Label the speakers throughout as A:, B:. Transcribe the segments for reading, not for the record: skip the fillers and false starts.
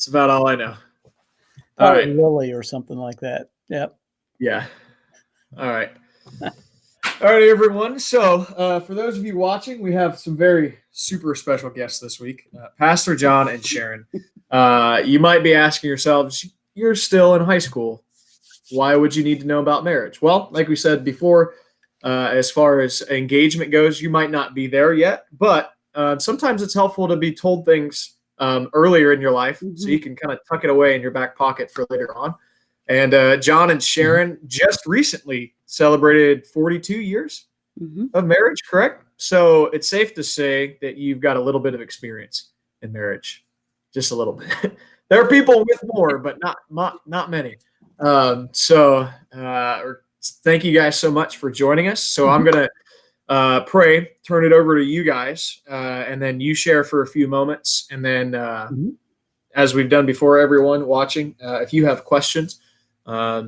A: That's about all I know. All
B: Probably
A: right.
B: Lily or something like that. Yep.
A: Yeah. All right. All right, everyone. So, for those of you watching, we have some very super special guests this week, Pastor John and Sharon. You might be asking yourselves, you're still in high school. Why would you need to know about marriage? Well, like we said before, as far as engagement goes, you might not be there yet, but sometimes it's helpful to be told things earlier in your life so you can kind of tuck it away in your back pocket for later on. And John and Sharon just recently celebrated 42 years of marriage, correct? So it's safe to say that you've got a little bit of experience in marriage, just a little bit. There are people with more, but not many. Thank you guys so much for joining us. So I'm going to pray, turn it over to you guys, and then you share for a few moments. And then as we've done before, everyone watching, if you have questions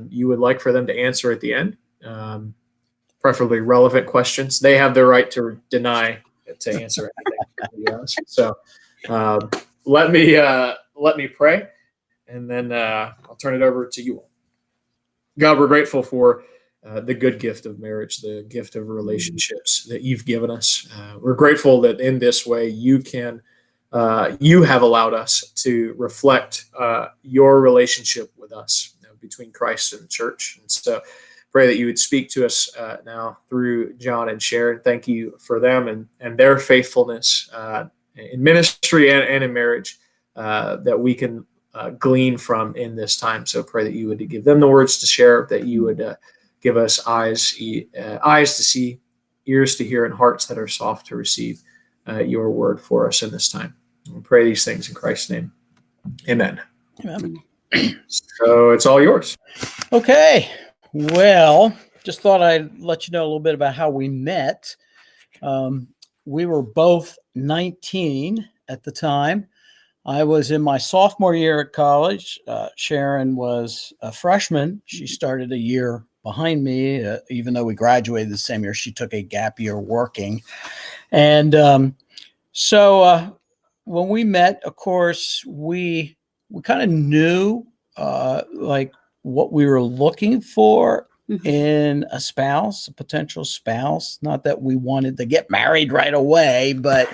A: you would like for them to answer at the end, preferably relevant questions. They have the right to deny to answer anything, to be honest. So let me pray, and then I'll turn it over to you all. God, we're grateful for the good gift of marriage, the gift of relationships that you've given us. We're grateful that in this way you have allowed us to reflect your relationship with us between Christ and the church. And so pray that you would speak to us now through John and Sharon. Thank you for them and their faithfulness in ministry and in marriage that we can glean from in this time. So pray that you would give them the words to share, that you would give us eyes to see, ears to hear, and hearts that are soft to receive your word for us in this time. We pray these things in Christ's name. Amen.
B: Amen.
A: So it's all yours.
B: Okay. Well, just thought I'd let you know a little bit about how we met. We were both 19 at the time. I was in my sophomore year at college. Sharon was a freshman. She started a year behind me, even though we graduated the same year. She took a gap year working. And so when we met, of course, we kind of knew like what we were looking for in a spouse, a potential spouse. Not that we wanted to get married right away, but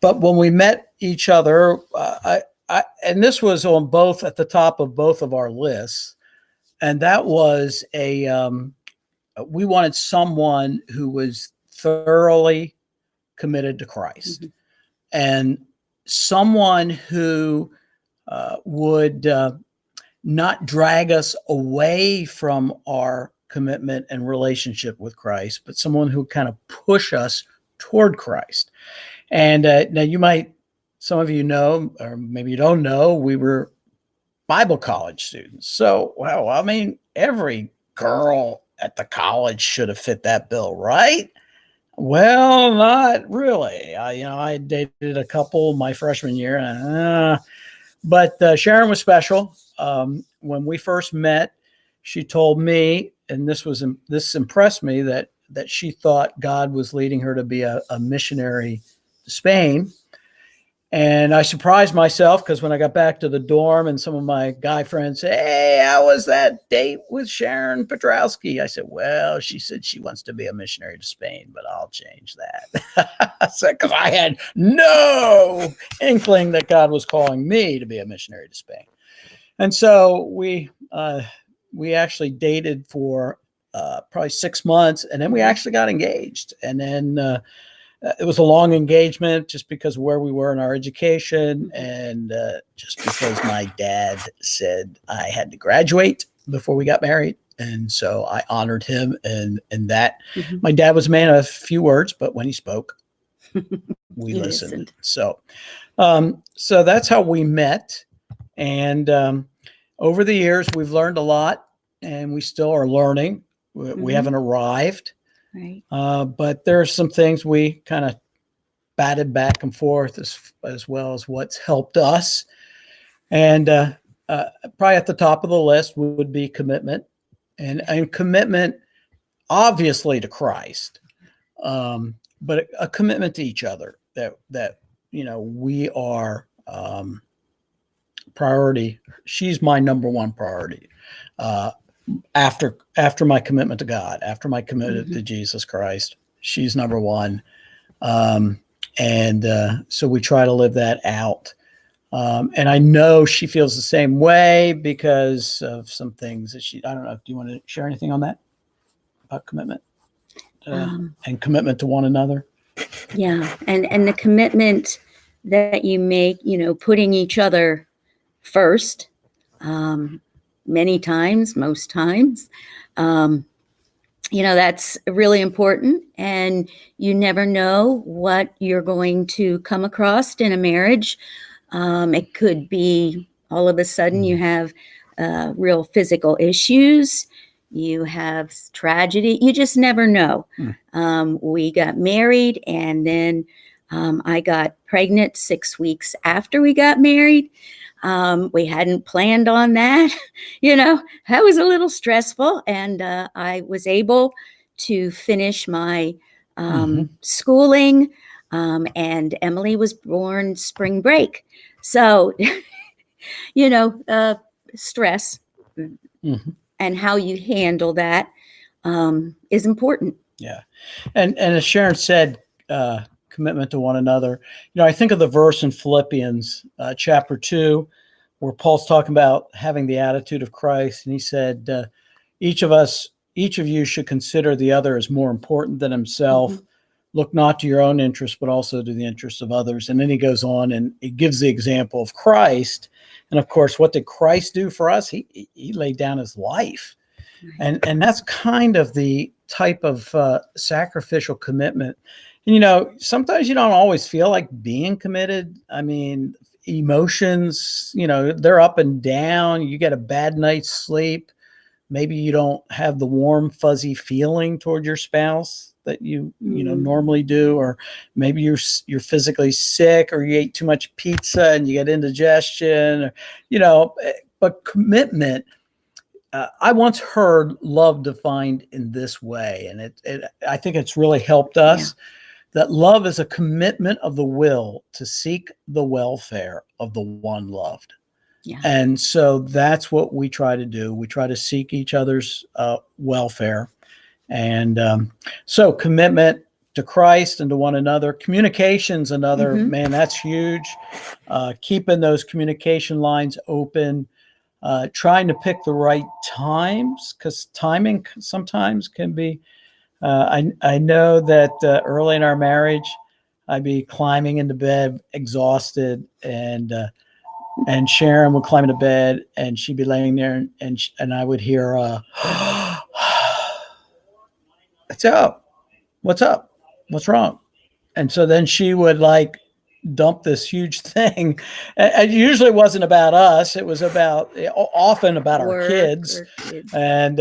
B: when we met each other, and this was on both at the top of both of our lists, and that was we wanted someone who was thoroughly committed to Christ, and someone who would not drag us away from our commitment and relationship with Christ, but someone who kind of push us toward Christ. And now some of you know, or maybe you don't know, we were Bible college students. So, well, I mean, every girl at the college should have fit that bill, right? Well, not really. I dated a couple my freshman year, but Sharon was special. When we first met, she told me, and this impressed me, that she thought God was leading her to be a missionary to Spain. And I surprised myself because when I got back to the dorm and some of my guy friends said, "Hey, how was that date with Sharon Petrowski?" I said, "Well, she said she wants to be a missionary to Spain, but I'll change that." Because I had no inkling that God was calling me to be a missionary to Spain. And so we actually dated for probably 6 months, and then we actually got engaged. And then it was a long engagement just because of where we were in our education, and just because my dad said I had to graduate before we got married. And so I honored him in that. My dad was a man of few words, but when he spoke, we listened. So that's how we met. And over the years, we've learned a lot, and we still are learning. We haven't arrived.
C: Right.
B: But there are some things we kind of batted back and forth as well as what's helped us. And probably at the top of the list would be commitment, and commitment, obviously, to Christ, but a commitment to each other that we are priority. She's my number one priority. After my commitment to God, after my commitment to Jesus Christ, she's number one. So we try to live that out. And I know she feels the same way because of some things that I don't know. Do you want to share anything on that about commitment and commitment to one another?
C: Yeah. And the commitment that you make, putting each other first, many times, most times, that's really important. And you never know what you're going to come across in a marriage. It could be all of a sudden you have real physical issues. You have tragedy. You just never know. We got married, and then I got pregnant 6 weeks after we got married. We hadn't planned on that. That was a little stressful. And I was able to finish my schooling. And Emily was born spring break. So, stress and how you handle that is important.
B: Yeah. And as Sharon said, commitment to one another. I think of the verse in Philippians chapter 2, where Paul's talking about having the attitude of Christ. And he said, each of you should consider the other as more important than himself. Look not to your own interests, but also to the interests of others. And then he goes on and he gives the example of Christ. And of course, what did Christ do for us? He laid down his life. And that's kind of the type of sacrificial commitment. And, sometimes you don't always feel like being committed. I mean, emotions, they're up and down. You get a bad night's sleep. Maybe you don't have the warm, fuzzy feeling toward your spouse that you normally do, or maybe you're physically sick, or you ate too much pizza and you get indigestion, but commitment. I once heard love defined in this way, and I think it's really helped us. That love is a commitment of the will to seek the welfare of the one loved.
C: Yeah.
B: And so that's what we try to do. We try to seek each other's welfare. And so commitment to Christ and to one another. Communication's another, man, that's huge. Keeping those communication lines open, trying to pick the right times, because timing sometimes can be, I know that early in our marriage, I'd be climbing into bed exhausted, and Sharon would climb into bed and she'd be laying there, and I would hear, what's up? What's wrong? And so then she would dump this huge thing. It usually wasn't about us. It was often about our kids. And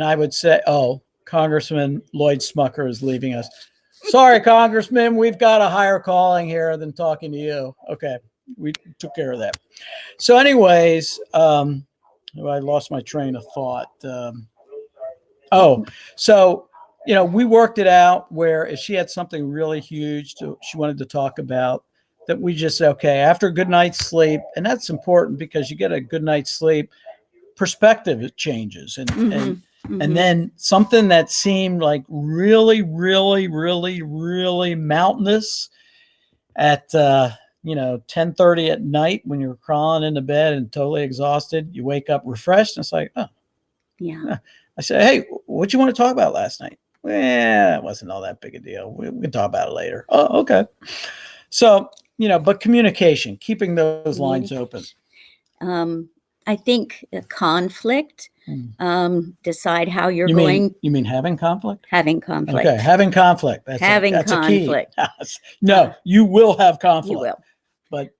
B: I would say, oh, Congressman Lloyd Smucker is leaving us. Sorry, Congressman, we've got a higher calling here than talking to you. Okay, we took care of that. So anyways, I lost my train of thought. So, we worked it out where if she had something really huge she wanted to talk about, that we just say, okay, after a good night's sleep, and that's important because you get a good night's sleep, perspective, it changes. And then something that seemed like really, really, really, really mountainous at 10:30 at night when you're crawling into bed and totally exhausted, you wake up refreshed, and it's like, oh,
C: yeah.
B: I said, hey, what you want to talk about last night? Well, it wasn't all that big a deal. We can talk about it later. Oh, okay. So, but communication, keeping those lines open.
C: I think conflict, decide how you're
B: You
C: going.
B: You mean having conflict?
C: Having conflict.
B: Okay, having conflict. That's
C: conflict.
B: A key. No, you will have conflict.
C: You will.
B: But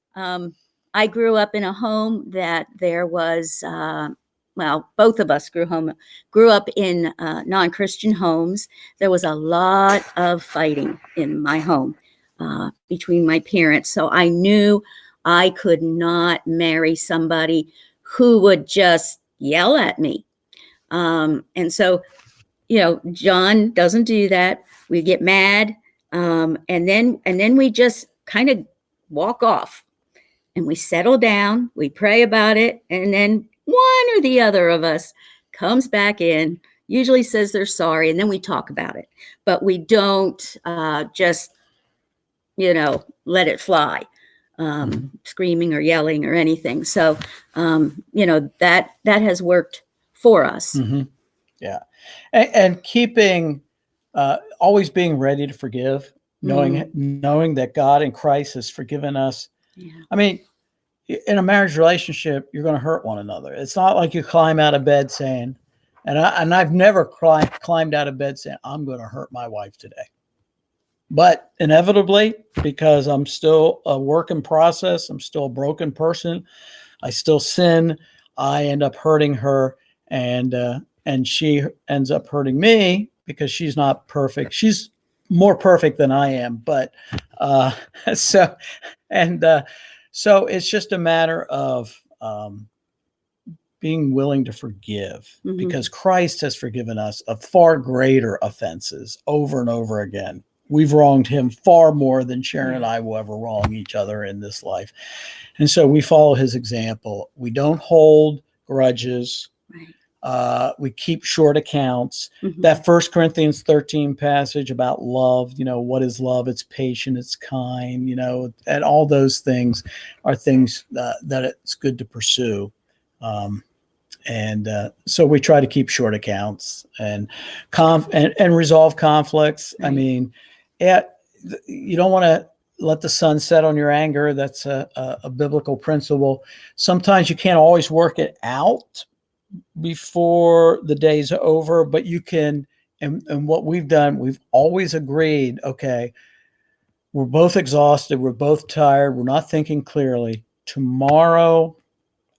C: I grew up in a home that there was, both of us grew up in non-Christian homes. There was a lot of fighting in my home between my parents. So I knew I could not marry somebody who would just yell at me. And so, John doesn't do that. We get mad. And then we just kind of walk off. and we settle down, we pray about it, and then one or the other of us comes back in, usually says they're sorry, and then we talk about it. But we don't just, let it fly, screaming or yelling or anything. So, that has worked for us.
B: Mm-hmm. Yeah. And keeping, always being ready to forgive, knowing that God in Christ has forgiven us.
C: Yeah.
B: I mean, in a marriage relationship, you're going to hurt one another. It's not like you climb out of bed saying, and I've never climbed out of bed saying, I'm going to hurt my wife today. But inevitably, because I'm still a work in process, I'm still a broken person, I still sin, I end up hurting her, and she ends up hurting me because she's not perfect. She's more perfect than I am, but so it's just a matter of being willing to forgive, because Christ has forgiven us of far greater offenses over and over again. We've wronged him far more than Sharon and I will ever wrong each other in this life. And so we follow his example. We don't hold grudges.
C: Right.
B: We keep short accounts. That 1 Corinthians 13 passage about love, what is love? It's patient, it's kind, and all those things are things that it's good to pursue. So we try to keep short accounts and resolve conflicts.
C: Right.
B: I mean, you don't want to let the sun set on your anger. That's a biblical principle. Sometimes you can't always work it out before the day's over, but you can. And what we've done, we've always agreed, okay, we're both exhausted, we're both tired, we're not thinking clearly. Tomorrow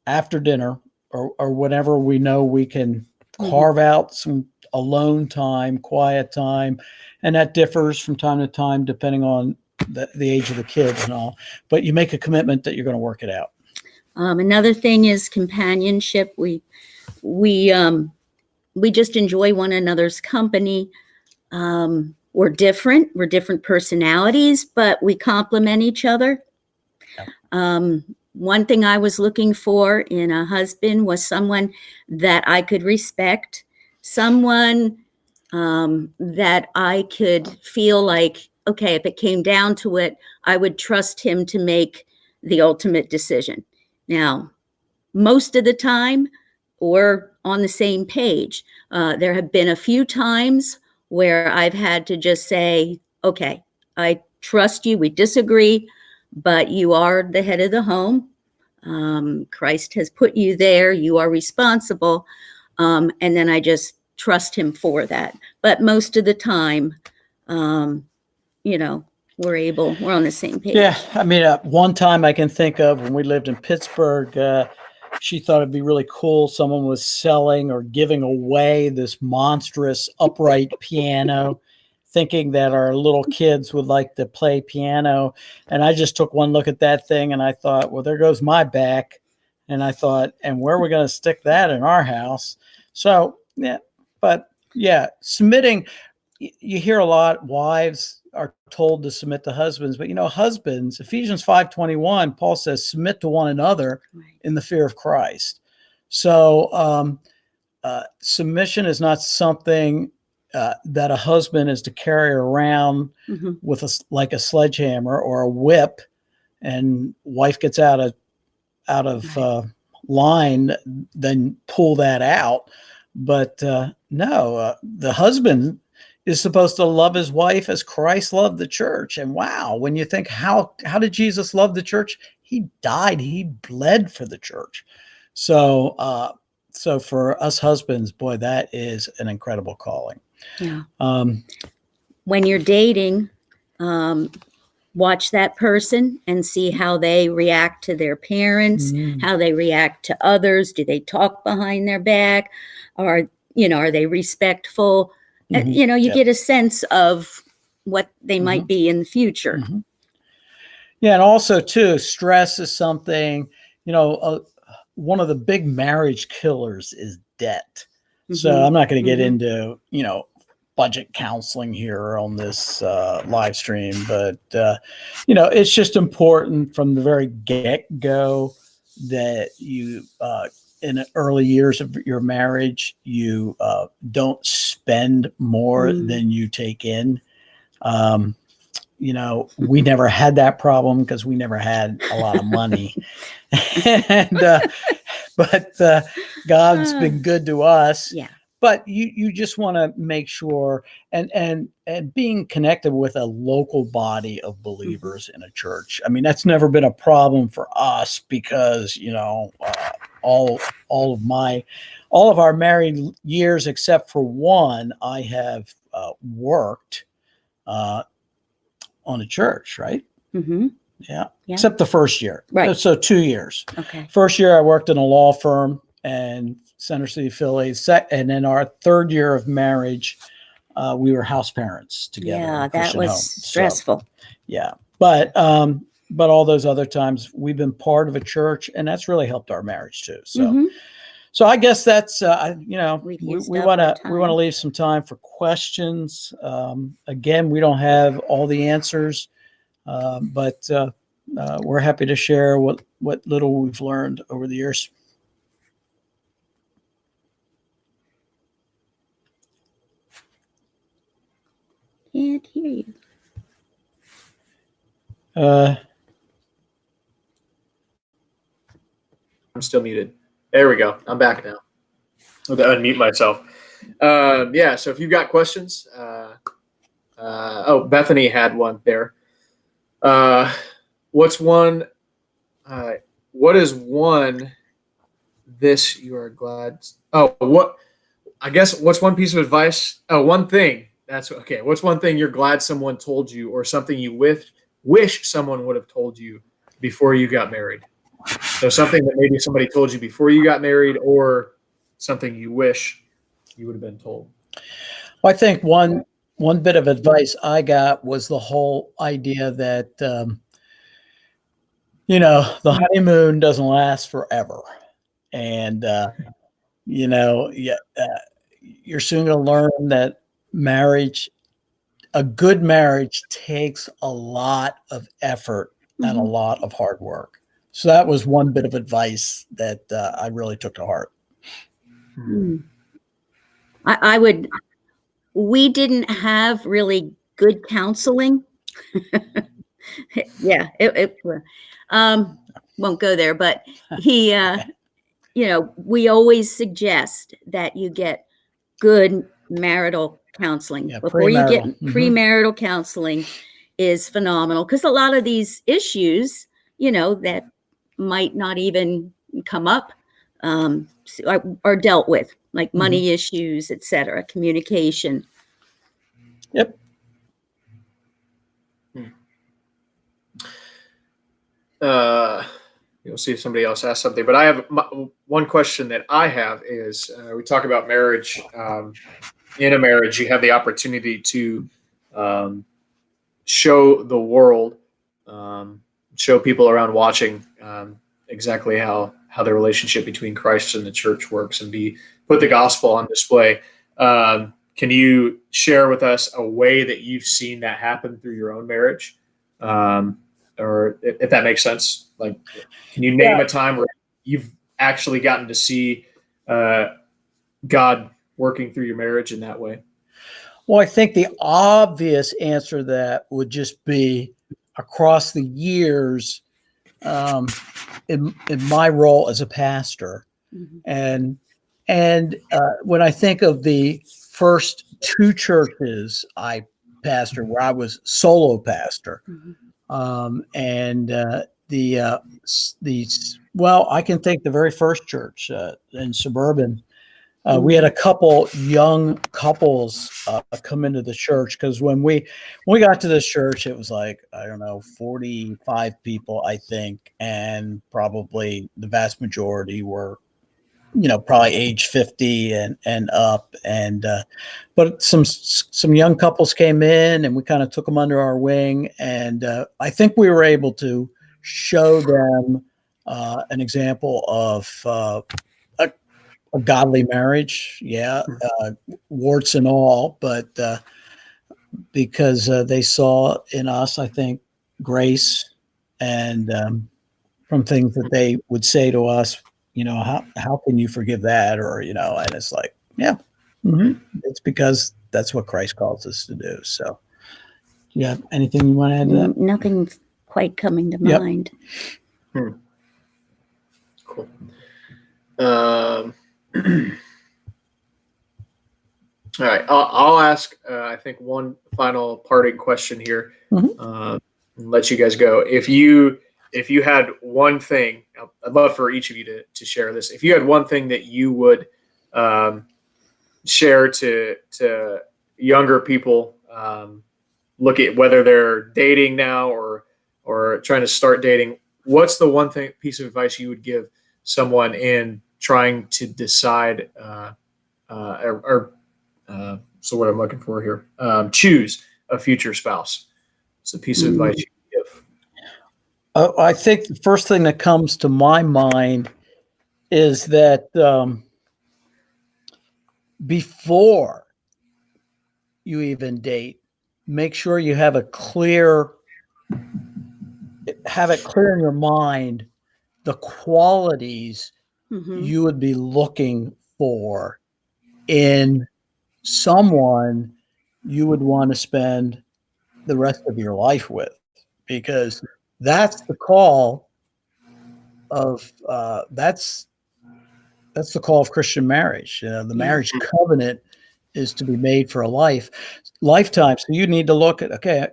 B: after dinner, or whenever we know we can carve out some alone time, quiet time, and that differs from time to time depending on the age of the kids and all. But you make a commitment that you're going to work it out.
C: Another thing is companionship. We just enjoy one another's company. We're different personalities, but we complement each other. Yeah. One thing I was looking for in a husband was someone that I could respect, someone that I could feel like, okay, if it came down to it, I would trust him to make the ultimate decision. Now, most of the time, we're on the same page. There have been a few times where I've had to just say, okay, I trust you, we disagree, but you are the head of the home. Christ has put you there. You are responsible. And then I just trust him for that. But most of the time, we're on the same page.
B: Yeah. I mean, one time I can think of when we lived in Pittsburgh, she thought it'd be really cool. Someone was selling or giving away this monstrous upright piano, thinking that our little kids would like to play piano. And I just took one look at that thing and I thought, well, there goes my back. And I thought, and where are we going to stick that in our house? So, yeah, but yeah, submitting, you hear a lot, wives are told to submit to husbands, but husbands, Ephesians 5:21, Paul says, submit to one another in the fear of Christ. So submission is not something that a husband is to carry around with like a sledgehammer or a whip, and wife gets out of line, then pull that out. But no, the husband is supposed to love his wife as Christ loved the church. And wow, when you think how did Jesus love the church? He died. He bled for the church. So for us husbands, boy, that is an incredible calling.
C: Yeah. When you're dating, watch that person and see how they react to their parents, how they react to others. Do they talk behind their back? Are they respectful? You get a sense of what they might be in the future.
B: Yeah. And also too, stress is something, one of the big marriage killers is debt. So I'm not going to get into, budget counseling here on this live stream, but it's just important from the very get-go that you in the early years of your marriage, you don't spend more than you take in. We never had that problem because we never had a lot of money. But God's been good to us.
C: Yeah.
B: But you just want to make sure and being connected with a local body of believers in a church. I mean, that's never been a problem for us because, all of our married years, except for one, I have worked on a church, right?
C: Mm-hmm.
B: Yeah.
C: Yeah.
B: Except the first year.
C: Right.
B: So 2 years.
C: Okay.
B: First year I worked in a law firm and Center City, Philly. And in our third year of marriage, we were house parents together.
C: Yeah,
B: in
C: that
B: Christian
C: was
B: home.
C: stressful.
B: So, yeah. But all those other times we've been part of a church, and that's really helped our marriage too. So, so I guess that's we want to leave some time for questions. Again, we don't have all the answers, but we're happy to share what little we've learned over the years.
C: Can't hear you.
A: I'm still muted. There we go. I'm back now. I'll unmute myself. So if you've got questions, Bethany had one there. What is one this you are glad? What's one piece of advice? One thing. That's okay. What's one thing you're glad someone told you, or something you wish someone would have told you before you got married? So something that maybe somebody told you before you got married, or something you wish you would have been told.
B: Well, I think one bit of advice I got was the whole idea that the honeymoon doesn't last forever, and you're soon going to learn that a good marriage takes a lot of effort and a lot of hard work. So that was one bit of advice that I really took to heart.
C: We didn't have really good counseling. Yeah, won't go there, but we always suggest that you get good marital counseling before you get premarital counseling is phenomenal, because a lot of these issues, that might not even come up, are dealt with, like money issues, etc., communication.
B: Yep.
A: You'll see if somebody else asks something, but I have one question that I have is, we talk about marriage. In a marriage, you have the opportunity to show the world, show people around watching exactly how the relationship between Christ and the church works, and put the gospel on display. Can you share with us a way that you've seen that happen through your own marriage? Or if that makes sense, like, can you name a time where you've actually gotten to see God working through your marriage in that way?
B: Well, I think the obvious answer to that would just be across the years, in my role as a pastor, and when I think of the first two churches I pastored, where I was solo pastor. I can think the very first church in Suburban. We had a couple young couples come into the church, because when we got to this church, it was like, I don't know, 45 people, I think, and probably the vast majority were, probably age 50 and up. And but some young couples came in, and we kind of took them under our wing, and I think we were able to show them an example of a godly marriage. Yeah. Warts and all, but because they saw in us, I think, grace, and from things that they would say to us, how can you forgive that? Or, and it's like, yeah, it's because that's what Christ calls us to do. So, yeah. Anything you want to add to that?
C: Nothing's quite coming to
B: Yep.
C: mind.
A: Cool. All right, I'll ask, I think, one final parting question here, and let you guys go. If you had one thing, I'd love for each of you to share this. If you had one thing that you would share to younger people, look at whether they're dating now or trying to start dating, what's the one piece of advice you would give someone in trying to decide so what I'm looking for here, choose a future spouse? It's a piece of advice you give.
B: I think the first thing that comes to my mind is that before you even date, make sure you have it clear in your mind the qualities you would be looking for in someone you would want to spend the rest of your life with, because that's the call of that's the call of Christian marriage. The marriage covenant is to be made for a lifetime. So you need to look at, okay,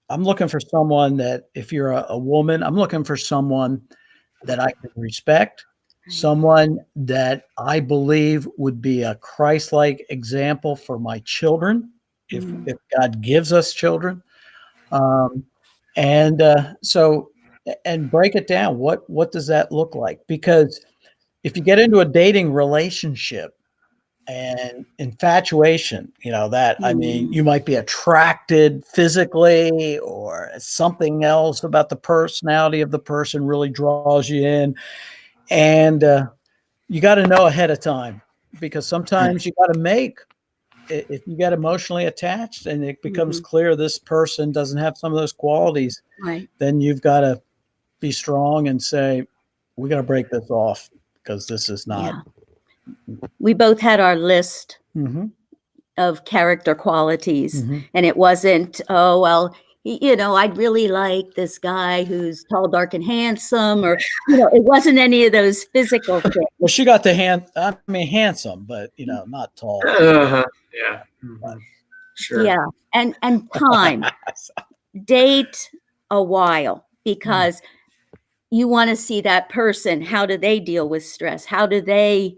B: I'm looking for someone that, if you're a woman, I'm looking for someone that I can respect, someone that I believe would be a Christ-like example for my children, if God gives us children. And break it down. What does that look like? Because if you get into a dating relationship and infatuation, I mean, you might be attracted physically, or something else about the personality of the person really draws you in. And you got to know ahead of time, because sometimes you got to if you get emotionally attached and it becomes clear this person doesn't have some of those qualities, then you've got to be strong and say, we got to break this off, because this is not.
C: Yeah. We both had our list of character qualities, and it wasn't, oh, well, I'd really like this guy who's tall, dark, and handsome, or, it wasn't any of those physical things.
B: Well, she got handsome, but, not tall.
A: Yeah. Sure.
C: Yeah. And time. Date a while, because you want to see that person. How do they deal with stress? How do they,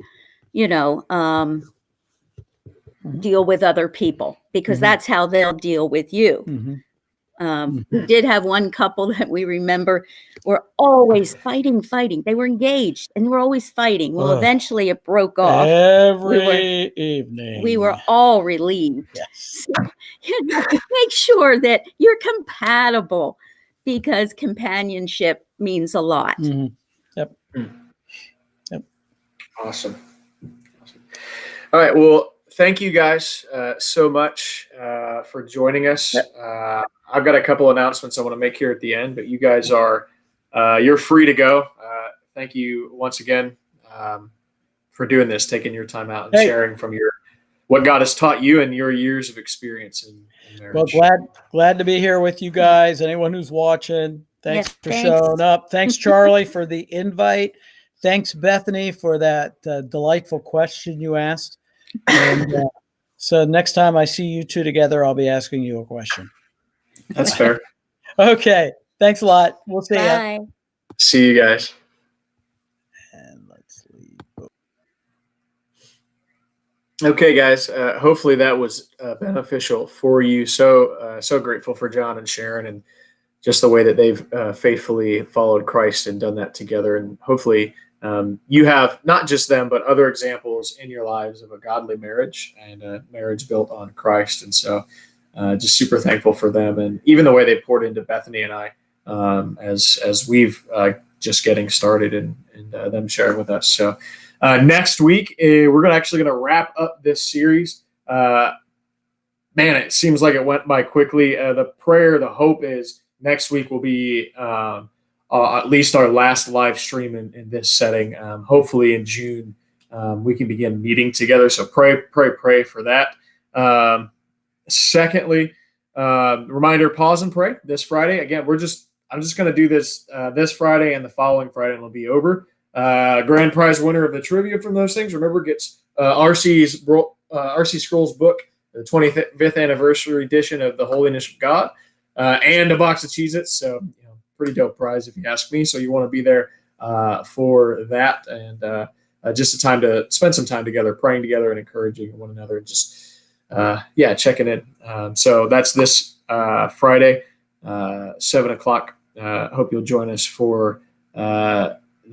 C: deal with other people? Because that's how they'll deal with you. We did have one couple that we remember were always fighting. They were engaged and were always fighting. Well, eventually it broke off.
B: Every evening.
C: We were all relieved.
B: Yes.
C: So, make sure that you're compatible, because companionship means a lot.
B: Yep.
A: Awesome. All right. Well, thank you guys so much for joining us. I've got a couple announcements I want to make here at the end, but you guys you're free to go. Thank you once again for doing this, taking your time out and sharing from what God has taught you and your years of experience in marriage.
B: Well, glad to be here with you guys. Anyone who's watching, thanks for showing up. Thanks, Charlie, for the invite. Thanks, Bethany, for that delightful question you asked. And so next time I see you two together, I'll be asking you a question.
A: That's fair.
B: Okay. Thanks a lot. We'll see
C: you.
A: See you guys.
B: And let's leave.
A: Okay, guys. Hopefully that was beneficial for you. So grateful for John and Sharon, and just the way that they've faithfully followed Christ and done that together. And hopefully you have not just them, but other examples in your lives of a godly marriage and a marriage built on Christ. And so just super thankful for them, and even the way they poured into Bethany and I as we've just getting started, and them sharing with us. So Next week, we're actually going to wrap up this series. Man, it seems like it went by quickly. The hope is next week will be at least our last live stream in this setting. Hopefully in June, we can begin meeting together. So pray for that. Secondly, reminder, pause and pray this Friday. Again, I'm just going to do this this Friday and the following Friday, and it'll be over. Grand prize winner of the trivia from those things, remember, gets R.C. Sproul's book, the 25th anniversary edition of The Holiness of God, and a box of Cheez-Its. So, pretty dope prize if you ask me. So you want to be there for that, and just a time to spend some time together, praying together and encouraging one another, and just checking in. So that's this Friday, 7:00. Hope you'll join us for